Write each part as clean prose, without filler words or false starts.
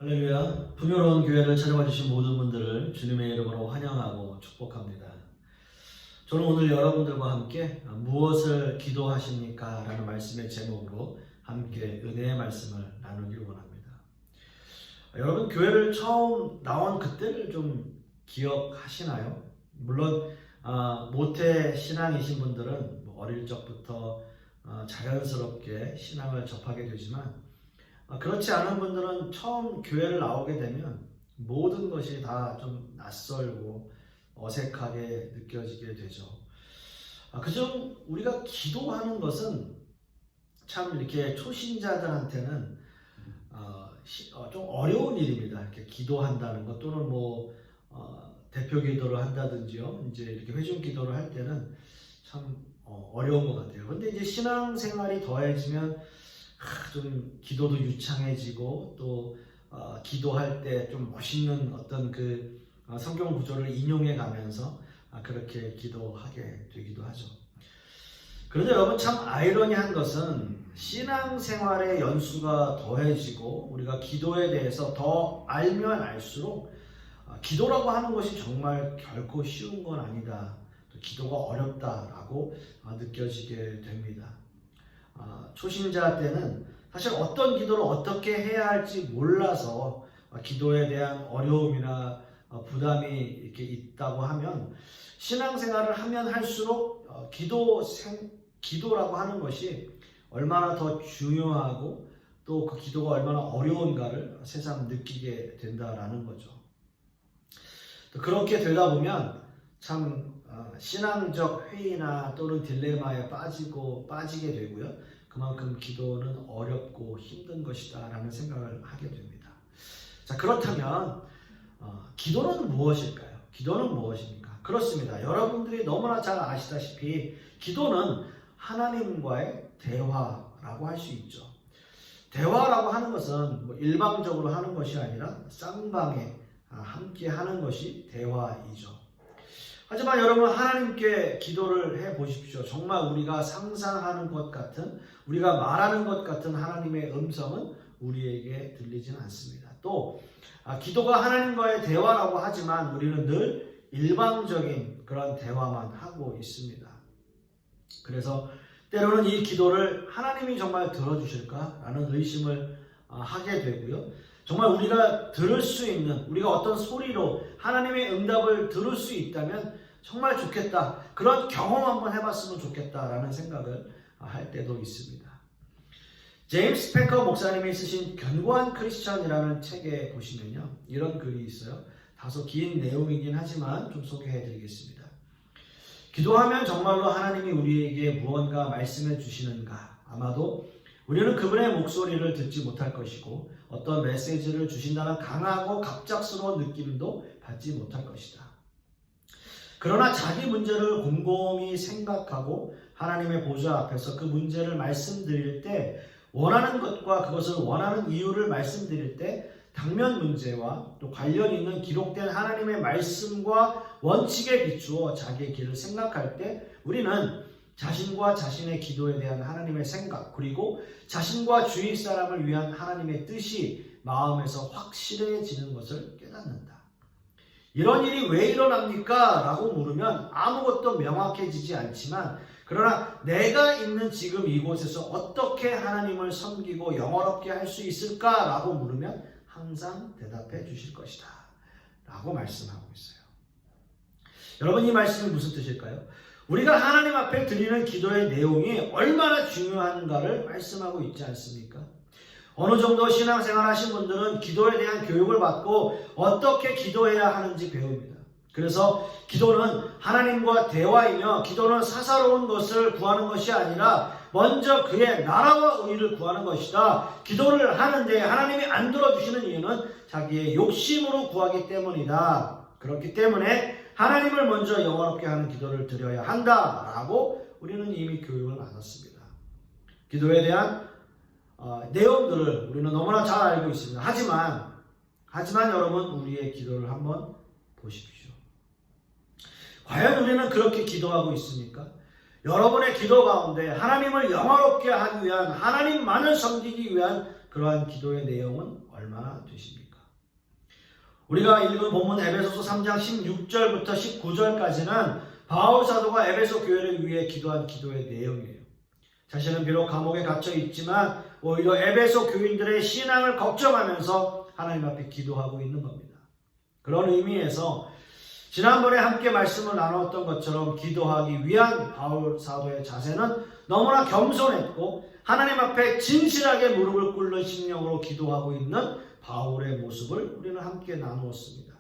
할렐루야. 풍요로운 교회를 찾아와 주신 모든 분들을 주님의 이름으로 환영하고 축복합니다. 저는 오늘 여러분들과 함께 무엇을 기도하십니까? 라는 말씀의 제목으로 함께 은혜의 말씀을 나누길 원합니다. 여러분, 교회를 처음 나온 그때를 좀 기억하시나요? 물론 모태 신앙이신 분들은 어릴 적부터 자연스럽게 신앙을 접하게 되지만 그렇지 않은 분들은 처음 교회를 나오게 되면 모든 것이 다 좀 낯설고 어색하게 느껴지게 되죠. 그중 우리가 기도하는 것은 참 이렇게 초신자들한테는 좀 어려운 일입니다. 이렇게 기도한다는 것 또는 대표 기도를 한다든지요. 이제 이렇게 회중 기도를 할 때는 참 어려운 것 같아요. 그런데 이제 신앙생활이 더해지면 좀 기도도 유창해지고 또 기도할 때 좀 멋있는 어떤 그 성경 구절을 인용해 가면서 그렇게 기도하게 되기도 하죠. 그런데 여러분, 참 아이러니한 것은 신앙생활의 연수가 더해지고 우리가 기도에 대해서 더 알면 알수록 기도라고 하는 것이 정말 결코 쉬운 건 아니다. 또 기도가 어렵다라고 느껴지게 됩니다. 초신자 때는 사실 어떤 기도를 어떻게 해야 할지 몰라서 기도에 대한 어려움이나 부담이 이렇게 있다고 하면 신앙생활을 하면 할수록 기도라고 하는 것이 얼마나 더 중요하고 또 그 기도가 얼마나 어려운가를 새삼 느끼게 된다라는 거죠. 또 그렇게 되다 보면 참 신앙적 회의나 또는 딜레마에 빠지게 되고요. 그만큼 기도는 어렵고 힘든 것이다 라는 생각을 하게 됩니다. 자, 그렇다면 기도는 무엇일까요? 기도는 무엇입니까? 그렇습니다. 여러분들이 너무나 잘 아시다시피 기도는 하나님과의 대화라고 할 수 있죠. 대화라고 하는 것은 일방적으로 하는 것이 아니라 쌍방에 함께 하는 것이 대화이죠. 하지만 여러분, 하나님께 기도를 해보십시오. 정말 우리가 상상하는 것 같은, 우리가 말하는 것 같은 하나님의 음성은 우리에게 들리지는 않습니다. 또 기도가 하나님과의 대화라고 하지만 우리는 늘 일방적인 그런 대화만 하고 있습니다. 그래서 때로는 이 기도를 하나님이 정말 들어주실까라는 의심을 하게 되고요. 정말 우리가 들을 수 있는, 우리가 어떤 소리로 하나님의 응답을 들을 수 있다면 정말 좋겠다. 그런 경험 한번 해봤으면 좋겠다라는 생각을 할 때도 있습니다. 제임스 패커 목사님이 쓰신 견고한 크리스천이라는 책에 보시면요. 이런 글이 있어요. 다소 긴 내용이긴 하지만 좀 소개해드리겠습니다. 기도하면 정말로 하나님이 우리에게 무언가 말씀해 주시는가? 아마도 우리는 그분의 목소리를 듣지 못할 것이고 어떤 메시지를 주신다는 강하고 갑작스러운 느낌도 받지 못할 것이다. 그러나 자기 문제를 곰곰이 생각하고 하나님의 보좌 앞에서 그 문제를 말씀드릴 때 원하는 것과 그것을 원하는 이유를 말씀드릴 때 당면 문제와 또 관련 있는 기록된 하나님의 말씀과 원칙에 비추어 자기의 길을 생각할 때 우리는 자신과 자신의 기도에 대한 하나님의 생각, 그리고 자신과 주위 사람을 위한 하나님의 뜻이 마음에서 확실해지는 것을 깨닫는다. 이런 일이 왜 일어납니까? 라고 물으면 아무것도 명확해지지 않지만, 그러나 내가 있는 지금 이곳에서 어떻게 하나님을 섬기고 영원롭게 할 수 있을까? 라고 물으면 항상 대답해 주실 것이다 라고 말씀하고 있어요. 여러분, 이 말씀이 무슨 뜻일까요? 우리가 하나님 앞에 드리는 기도의 내용이 얼마나 중요한가를 말씀하고 있지 않습니까? 어느 정도 신앙생활 하신 분들은 기도에 대한 교육을 받고 어떻게 기도해야 하는지 배웁니다. 그래서 기도는 하나님과 대화이며 기도는 사사로운 것을 구하는 것이 아니라 먼저 그의 나라와 의를 구하는 것이다. 기도를 하는데 하나님이 안 들어주시는 이유는 자기의 욕심으로 구하기 때문이다. 그렇기 때문에 하나님을 먼저 영원롭게 하는 기도를 드려야 한다라고 우리는 이미 교육을 받았습니다. 기도에 대한 내용들을 우리는 너무나 잘 알고 있습니다. 하지만 여러분, 우리의 기도를 한번 보십시오. 과연 우리는 그렇게 기도하고 있습니까? 여러분의 기도 가운데 하나님을 영화롭게 하기 위한, 하나님만을 섬기기 위한 그러한 기도의 내용은 얼마나 되십니까? 우리가 읽은 본문 에베소서 3장 16절부터 19절까지는 바울 사도가 에베소 교회를 위해 기도한 기도의 내용이에요. 자신은 비록 감옥에 갇혀 있지만 오히려 에베소 교인들의 신앙을 걱정하면서 하나님 앞에 기도하고 있는 겁니다. 그런 의미에서 지난번에 함께 말씀을 나눴던 것처럼 기도하기 위한 바울 사도의 자세는 너무나 겸손했고 하나님 앞에 진실하게 무릎을 꿇는 심령으로 기도하고 있는 바울의 모습을 우리는 함께 나누었습니다.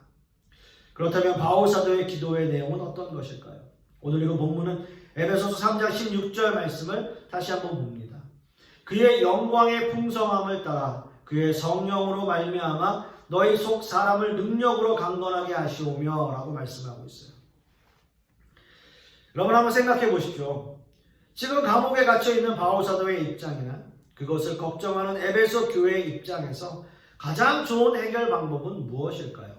그렇다면 바울 사도의 기도의 내용은 어떤 것일까요? 오늘 읽은 본문은 에베소서 3장 16절 말씀을 다시 한번 봅니다. 그의 영광의 풍성함을 따라 그의 성령으로 말미암아 너희 속 사람을 능력으로 강건하게 하시오며 라고 말씀하고 있어요. 여러분 한번 생각해 보십시오. 지금 감옥에 갇혀 있는 바울 사도의 입장이나 그것을 걱정하는 에베소 교회의 입장에서 가장 좋은 해결 방법은 무엇일까요?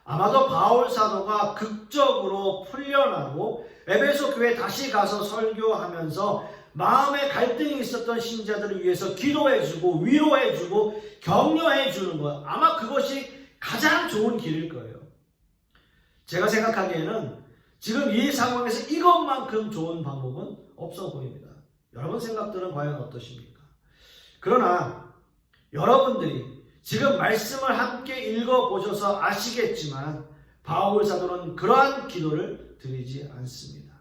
아마도 바울 사도가 극적으로 풀려나고 에베소 교회에 다시 가서 설교하면서 마음에 갈등이 있었던 신자들을 위해서 기도해주고 위로해주고 격려해주는 것, 아마 그것이 가장 좋은 길일 거예요. 제가 생각하기에는 지금 이 상황에서 이것만큼 좋은 방법은 없어 보입니다. 여러분 생각들은 과연 어떠십니까? 그러나 여러분들이 지금 말씀을 함께 읽어보셔서 아시겠지만 바울 사도는 그러한 기도를 드리지 않습니다.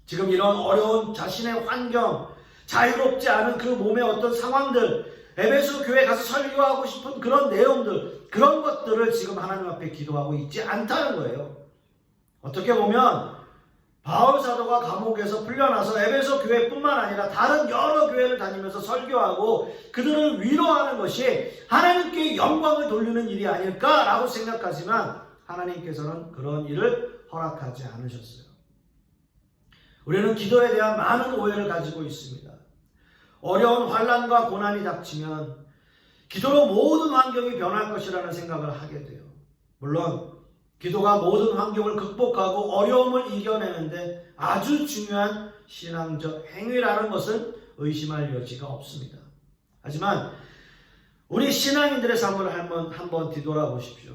지금 이런 어려운 자신의 환경, 자유롭지 않은 그 몸의 어떤 상황들, 에베소 교회에 가서 설교하고 싶은 그런 내용들, 그런 것들을 지금 하나님 앞에 기도하고 있지 않다는 거예요. 어떻게 보면 바울 사도가 감옥에서 풀려나서 에베소 교회뿐만 아니라 다른 여러 교회를 다니면서 설교하고 그들을 위로하는 것이 하나님께 영광을 돌리는 일이 아닐까라고 생각하지만 하나님께서는 그런 일을 허락하지 않으셨어요. 우리는 기도에 대한 많은 오해를 가지고 있습니다. 어려운 환난과 고난이 닥치면 기도로 모든 환경이 변할 것이라는 생각을 하게 돼요. 물론 기도가 모든 환경을 극복하고 어려움을 이겨내는데 아주 중요한 신앙적 행위라는 것을 의심할 여지가 없습니다. 하지만 우리 신앙인들의 삶을 한번 뒤돌아보십시오.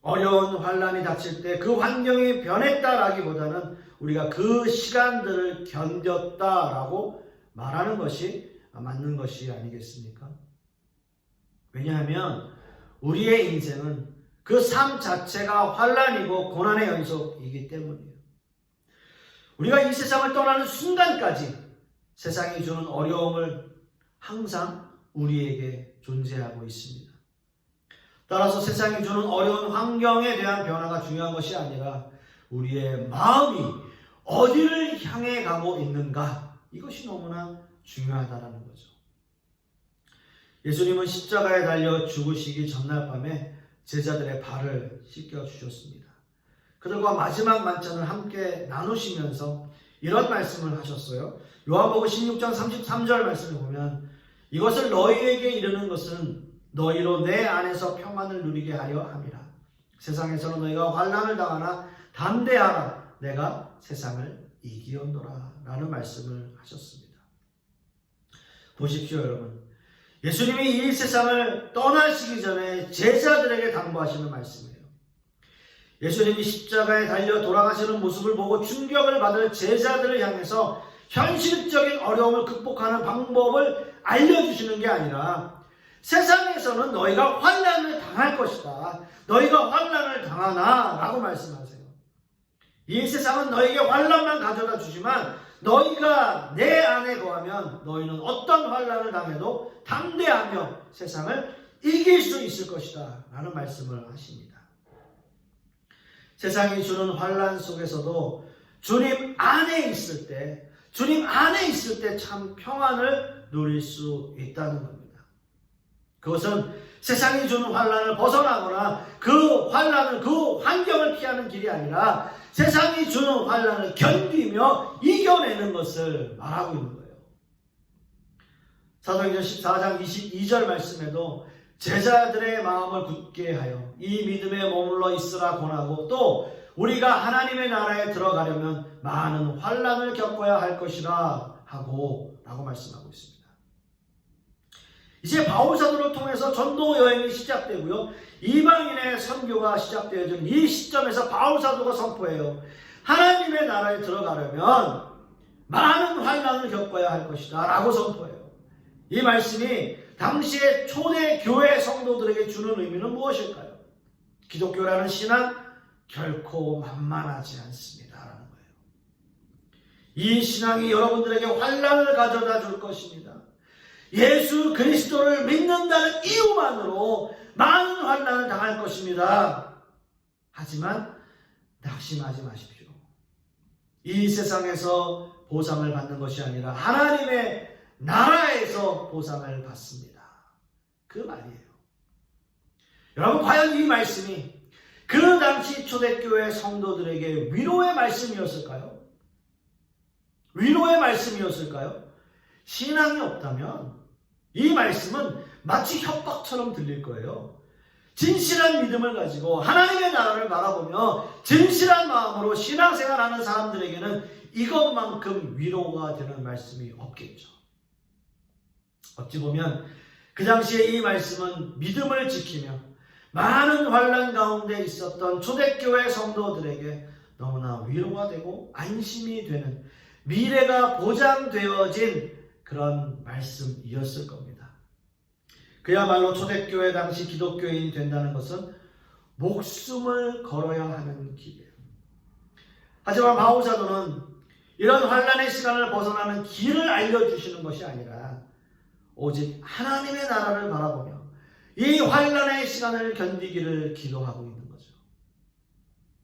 어려운 환난이 닥칠 때 그 환경이 변했다라기보다는 우리가 그 시간들을 견뎠다라고 말하는 것이 맞는 것이 아니겠습니까? 왜냐하면 우리의 인생은 그 삶 자체가 환난이고 고난의 연속이기 때문이에요. 우리가 이 세상을 떠나는 순간까지 세상이 주는 어려움을 항상 우리에게 존재하고 있습니다. 따라서 세상이 주는 어려운 환경에 대한 변화가 중요한 것이 아니라 우리의 마음이 어디를 향해 가고 있는가, 이것이 너무나 중요하다는 거죠. 예수님은 십자가에 달려 죽으시기 전날 밤에 제자들의 발을 씻겨주셨습니다. 그들과 마지막 만찬을 함께 나누시면서 이런 말씀을 하셨어요. 요한복음 16장 33절 말씀을 보면 이것을 너희에게 이르는 것은 너희로 내 안에서 평안을 누리게 하려 함이라. 세상에서는 너희가 환난을 당하나 담대하라. 내가 세상을 이기었노라. 라는 말씀을 하셨습니다. 보십시오 여러분. 예수님이 이 세상을 떠나시기 전에 제자들에게 당부하시는 말씀이에요. 예수님이 십자가에 달려 돌아가시는 모습을 보고 충격을 받을 제자들을 향해서 현실적인 어려움을 극복하는 방법을 알려주시는 게 아니라 세상에서는 너희가 환난을 당할 것이다. 너희가 환난을 당하나 라고 말씀하세요. 이 세상은 너에게 환난만 가져다 주지만 너희가 내 안에 거하면 너희는 어떤 환난을 당해도 담대하며 세상을 이길 수 있을 것이다 라는 말씀을 하십니다. 세상이 주는 환난 속에서도 주님 안에 있을 때 참 평안을 누릴 수 있다는 겁니다. 그것은 세상이 주는 환난을 벗어나거나 그 환난을, 그 환경을 피하는 길이 아니라 세상이 주는 환난을 견디며 이겨내는 것을 말하고 있는 거예요. 사도행전 14장 22절 말씀에도 제자들의 마음을 굳게 하여 이 믿음에 머물러 있으라 권하고 또 우리가 하나님의 나라에 들어가려면 많은 환난을 겪어야 할 것이라 하고 라고 말씀하고 있습니다. 이제 바울 사도를 통해서 전도 여행이 시작되고요. 이방인의 선교가 시작되어지는 이 시점에서 바울 사도가 선포해요. 하나님의 나라에 들어가려면 많은 환난을 겪어야 할 것이다 라고 선포해요. 이 말씀이 당시의 초대 교회 성도들에게 주는 의미는 무엇일까요? 기독교라는 신앙 결코 만만하지 않습니다 라는 거예요. 이 신앙이 여러분들에게 환난을 가져다 줄 것입니다. 예수 그리스도를 믿는다는 이유만으로 많은 환난을 당할 것입니다. 하지만 낙심하지 마십시오. 이 세상에서 보상을 받는 것이 아니라 하나님의 나라에서 보상을 받습니다. 그 말이에요. 여러분, 과연 이 말씀이 그 당시 초대교회 성도들에게 위로의 말씀이었을까요? 위로의 말씀이었을까요? 신앙이 없다면 이 말씀은 마치 협박처럼 들릴 거예요. 진실한 믿음을 가지고 하나님의 나라를 바라보며 진실한 마음으로 신앙생활하는 사람들에게는 이것만큼 위로가 되는 말씀이 없겠죠. 어찌 보면 그 당시에 이 말씀은 믿음을 지키며 많은 환난 가운데 있었던 초대교회 성도들에게 너무나 위로가 되고 안심이 되는 미래가 보장되어진 그런 말씀이었을 겁니다. 그야말로 초대교회 당시 기독교인이 된다는 것은 목숨을 걸어야 하는 길이에요. 하지만 바울 사도는 이런 환난의 시간을 벗어나는 길을 알려주시는 것이 아니라 오직 하나님의 나라를 바라보며 이 환난의 시간을 견디기를 기도하고 있는 거죠.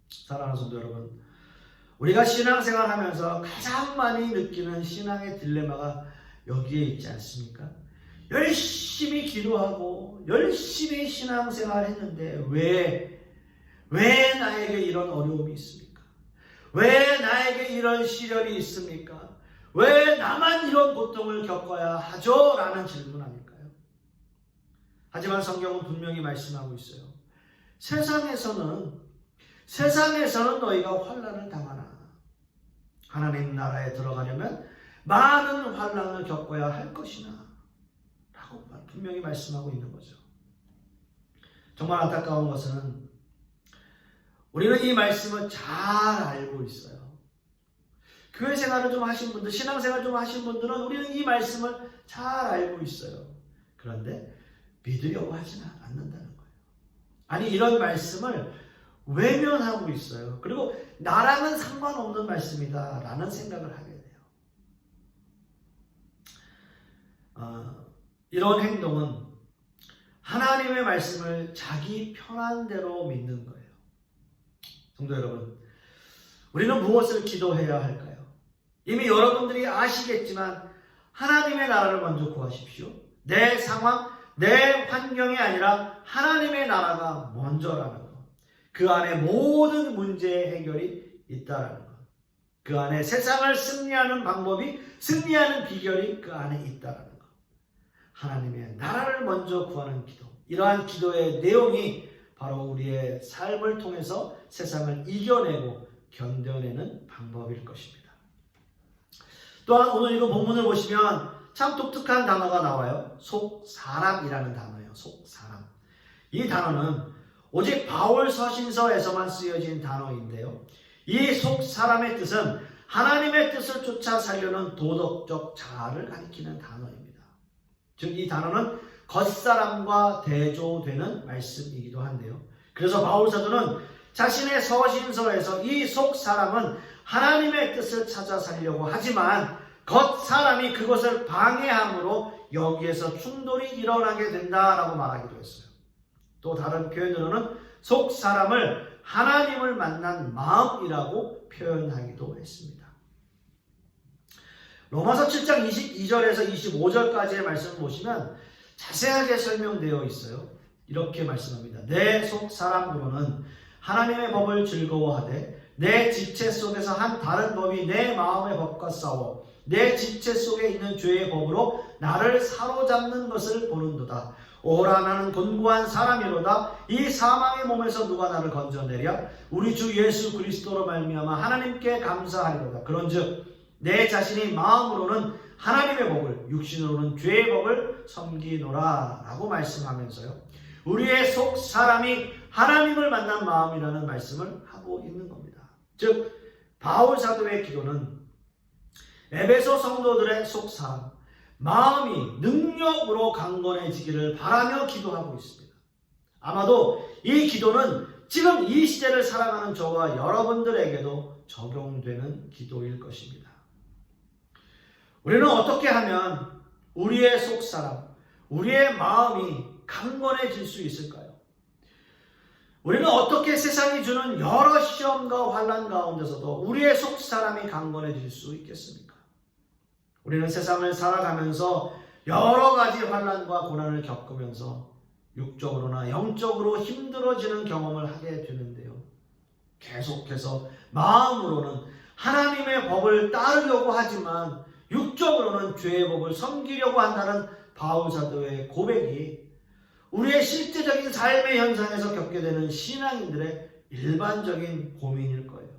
사랑하는 성도 여러분, 우리가 신앙생활하면서 가장 많이 느끼는 신앙의 딜레마가 여기에 있지 않습니까? 열심히 기도하고 열심히 신앙생활했는데 왜 나에게 이런 어려움이 있습니까? 왜 나에게 이런 시련이 있습니까? 왜 나만 이런 고통을 겪어야 하죠? 라는 질문 아닐까요? 하지만 성경은 분명히 말씀하고 있어요. 세상에서는 너희가 환난을 당하나 하나님 나라에 들어가려면 많은 환난을 겪어야 할 것이나 라고 분명히 말씀하고 있는 거죠. 정말 안타까운 것은 우리는 이 말씀을 잘 알고 있어요. 교회 생활을 좀 하신 분들, 신앙생활 좀 하신 분들은 우리는 이 말씀을 잘 알고 있어요. 그런데 믿으려고 하지는 않는다는 거예요. 아니, 이런 말씀을 외면하고 있어요. 그리고 나랑은 상관없는 말씀이다 라는 생각을 하게 돼요. 이런 행동은 하나님의 말씀을 자기 편한 대로 믿는 거예요. 성도 여러분, 우리는 무엇을 기도해야 할까요? 이미 여러분들이 아시겠지만 하나님의 나라를 먼저 구하십시오. 내 상황, 내 환경이 아니라 하나님의 나라가 먼저라는 것. 그 안에 모든 문제의 해결이 있다라는 것. 그 안에 세상을 승리하는 방법이, 승리하는 비결이 그 안에 있다라는 것. 하나님의 나라를 먼저 구하는 기도. 이러한 기도의 내용이 바로 우리의 삶을 통해서 세상을 이겨내고 견뎌내는 방법일 것입니다. 또한 오늘 이거 본문을 보시면 참 독특한 단어가 나와요. 속사람이라는 단어예요. 속사람. 이 단어는 오직 바울 서신서에서만 쓰여진 단어인데요. 이 속사람의 뜻은 하나님의 뜻을 쫓아 살려는 도덕적 자아를 가리키는 단어입니다. 즉 이 단어는 겉사람과 대조되는 말씀이기도 한데요. 그래서 바울 사도는 자신의 서신서에서 이 속사람은 하나님의 뜻을 찾아 살려고 하지만 겉사람이 그것을 방해함으로 여기에서 충돌이 일어나게 된다라고 말하기도 했어요. 또 다른 표현으로는 속사람을 하나님을 만난 마음이라고 표현하기도 했습니다. 로마서 7장 22절에서 25절까지의 말씀을 보시면 자세하게 설명되어 있어요. 이렇게 말씀합니다. 내 속사람으로는 하나님의 법을 즐거워하되 내 지체 속에서 한 다른 법이 내 마음의 법과 싸워 내 지체 속에 있는 죄의 법으로 나를 사로잡는 것을 보는도다. 오라 나는 곤고한 사람이로다. 이 사망의 몸에서 누가 나를 건져내랴. 우리 주 예수 그리스도로 말미암아 하나님께 감사하리로다. 그런즉 내 자신이 마음으로는 하나님의 법을, 육신으로는 죄의 법을 섬기노라 라고 말씀하면서요, 우리의 속 사람이 하나님을 만난 마음이라는 말씀을 하고 있는 겁니다. 즉 바울 사도의 기도는 에베소 성도들의 속 사람, 마음이 능력으로 강건해지기를 바라며 기도하고 있습니다. 아마도 이 기도는 지금 이 시대를 살아가는 저와 여러분들에게도 적용되는 기도일 것입니다. 우리는 어떻게 하면 우리의 속 사람, 우리의 마음이 강건해질 수 있을까요? 우리는 어떻게 세상이 주는 여러 시험과 환난 가운데서도 우리의 속 사람이 강건해질 수 있겠습니까? 우리는 세상을 살아가면서 여러 가지 환난과 고난을 겪으면서 육적으로나 영적으로 힘들어지는 경험을 하게 되는데요, 계속해서 마음으로는 하나님의 법을 따르려고 하지만 육적으로는 죄의 법을 섬기려고 한다는 바울 사도의 고백이 우리의 실제적인 삶의 현상에서 겪게 되는 신앙인들의 일반적인 고민일 거예요.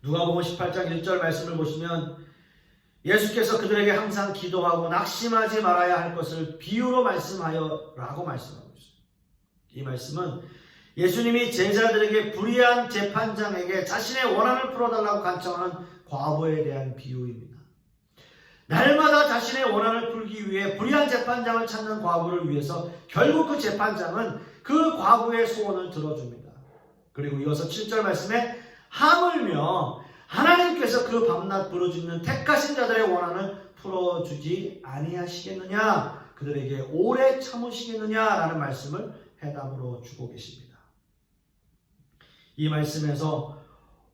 누가복음 18장 1절 말씀을 보시면 예수께서 그들에게 항상 기도하고 낙심하지 말아야 할 것을 비유로 말씀하여 라고 말씀하고 있어요. 이 말씀은 예수님이 제자들에게 불의한 재판장에게 자신의 원한을 풀어달라고 간청하는 과부에 대한 비유입니다. 날마다 자신의 원한을 풀기 위해 불의한 재판장을 찾는 과부를 위해서 결국 그 재판장은 그 과부의 소원을 들어줍니다. 그리고 이어서 7절 말씀에 하물며 하나님께서 그 밤낮 부르짖는 택하신 자들의 원한을 풀어주지 아니하시겠느냐, 그들에게 오래 참으시겠느냐라는 말씀을 해답으로 주고 계십니다. 이 말씀에서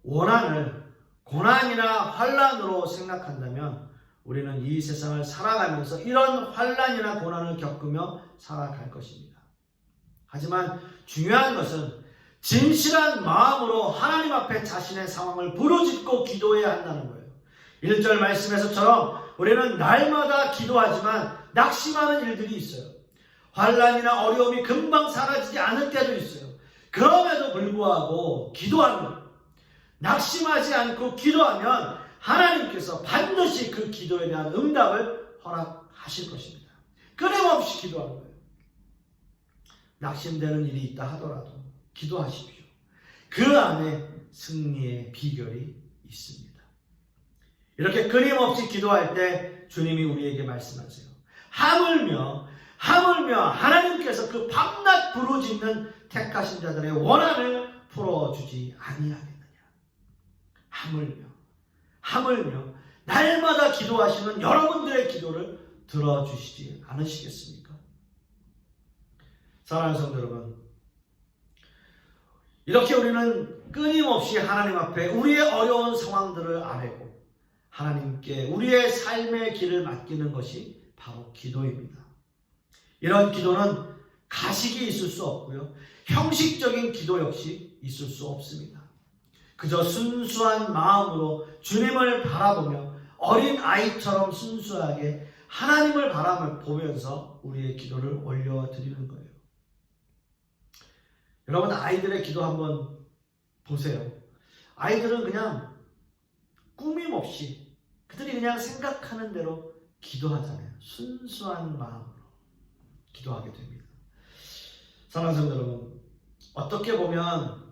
원한을 고난이나 환난으로 생각한다면 우리는 이 세상을 살아가면서 이런 환난이나 고난을 겪으며 살아갈 것입니다. 하지만 중요한 것은 진실한 마음으로 하나님 앞에 자신의 상황을 부르짖고 기도해야 한다는 거예요. 1절 말씀에서처럼 우리는 날마다 기도하지만 낙심하는 일들이 있어요. 환난이나 어려움이 금방 사라지지 않을 때도 있어요. 그럼에도 불구하고 기도하는 거예요. 낙심하지 않고 기도하면 하나님께서 반드시 그 기도에 대한 응답을 허락하실 것입니다. 끊임없이 기도하는 거예요. 낙심되는 일이 있다 하더라도 기도하십시오. 그 안에 승리의 비결이 있습니다. 이렇게 끊임없이 기도할 때 주님이 우리에게 말씀하세요. 하물며 하나님께서 그 밤낮 부르짖는 택하신 자들의 원한을 풀어주지 아니하겠느냐. 하물며 날마다 기도하시는 여러분들의 기도를 들어주시지 않으시겠습니까? 사랑하는 성도 여러분, 이렇게 우리는 끊임없이 하나님 앞에 우리의 어려운 상황들을 아뢰고 하나님께 우리의 삶의 길을 맡기는 것이 바로 기도입니다. 이런 기도는 가식이 있을 수 없고요, 형식적인 기도 역시 있을 수 없습니다. 그저 순수한 마음으로 주님을 바라보며 어린 아이처럼 순수하게 하나님을 바라보면서 우리의 기도를 올려드리는 거예요. 여러분, 아이들의 기도 한번 보세요. 아이들은 그냥 꾸밈없이 그들이 그냥 생각하는 대로 기도하잖아요. 순수한 마음으로 기도하게 됩니다. 사랑하는 성도 여러분, 어떻게 보면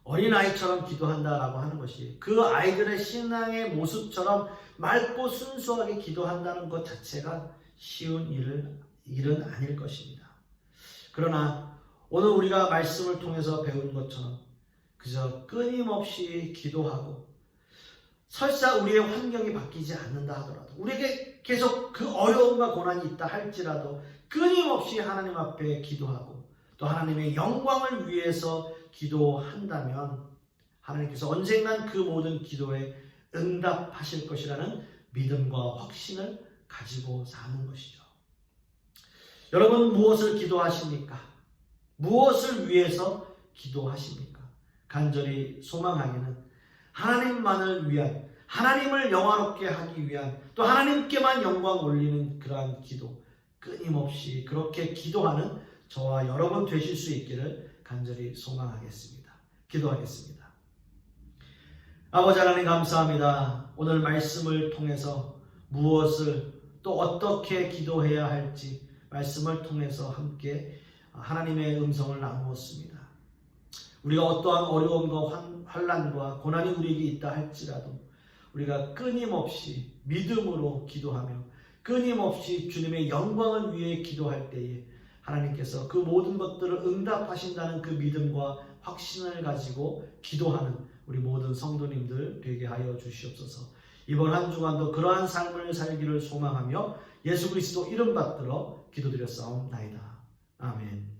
어린아이처럼 기도한다라고 하는 것이 그 아이들의 신앙의 모습처럼 맑고 순수하게 기도한다는 것 자체가 쉬운 일은 아닐 것입니다. 그러나 오늘 우리가 말씀을 통해서 배운 것처럼 그저 끊임없이 기도하고 설사 우리의 환경이 바뀌지 않는다 하더라도 우리에게 계속 그 어려움과 고난이 있다 할지라도 끊임없이 하나님 앞에 기도하고 또 하나님의 영광을 위해서 기도한다면 하나님께서 언젠간 그 모든 기도에 응답하실 것이라는 믿음과 확신을 가지고 사는 것이죠. 여러분, 무엇을 기도하십니까? 무엇을 위해서 기도하십니까? 간절히 소망하기는 하나님만을 위한, 하나님을 영화롭게 하기 위한, 또 하나님께만 영광 올리는 그러한 기도, 끊임없이 그렇게 기도하는 저와 여러분 되실 수 있기를 간절히 소망하겠습니다. 기도하겠습니다. 아버지 하나님 감사합니다. 오늘 말씀을 통해서 무엇을 또 어떻게 기도해야 할지 말씀을 통해서 함께 하나님의 음성을 나누었습니다. 우리가 어떠한 어려움과 환난과 고난이 우리에게 있다 할지라도 우리가 끊임없이 믿음으로 기도하며 끊임없이 주님의 영광을 위해 기도할 때에 하나님께서 그 모든 것들을 응답하신다는 그 믿음과 확신을 가지고 기도하는 우리 모든 성도님들 되게 하여 주시옵소서. 이번 한 주간도 그러한 삶을 살기를 소망하며 예수 그리스도 이름 받들어 기도드렸사옵나이다. 아멘.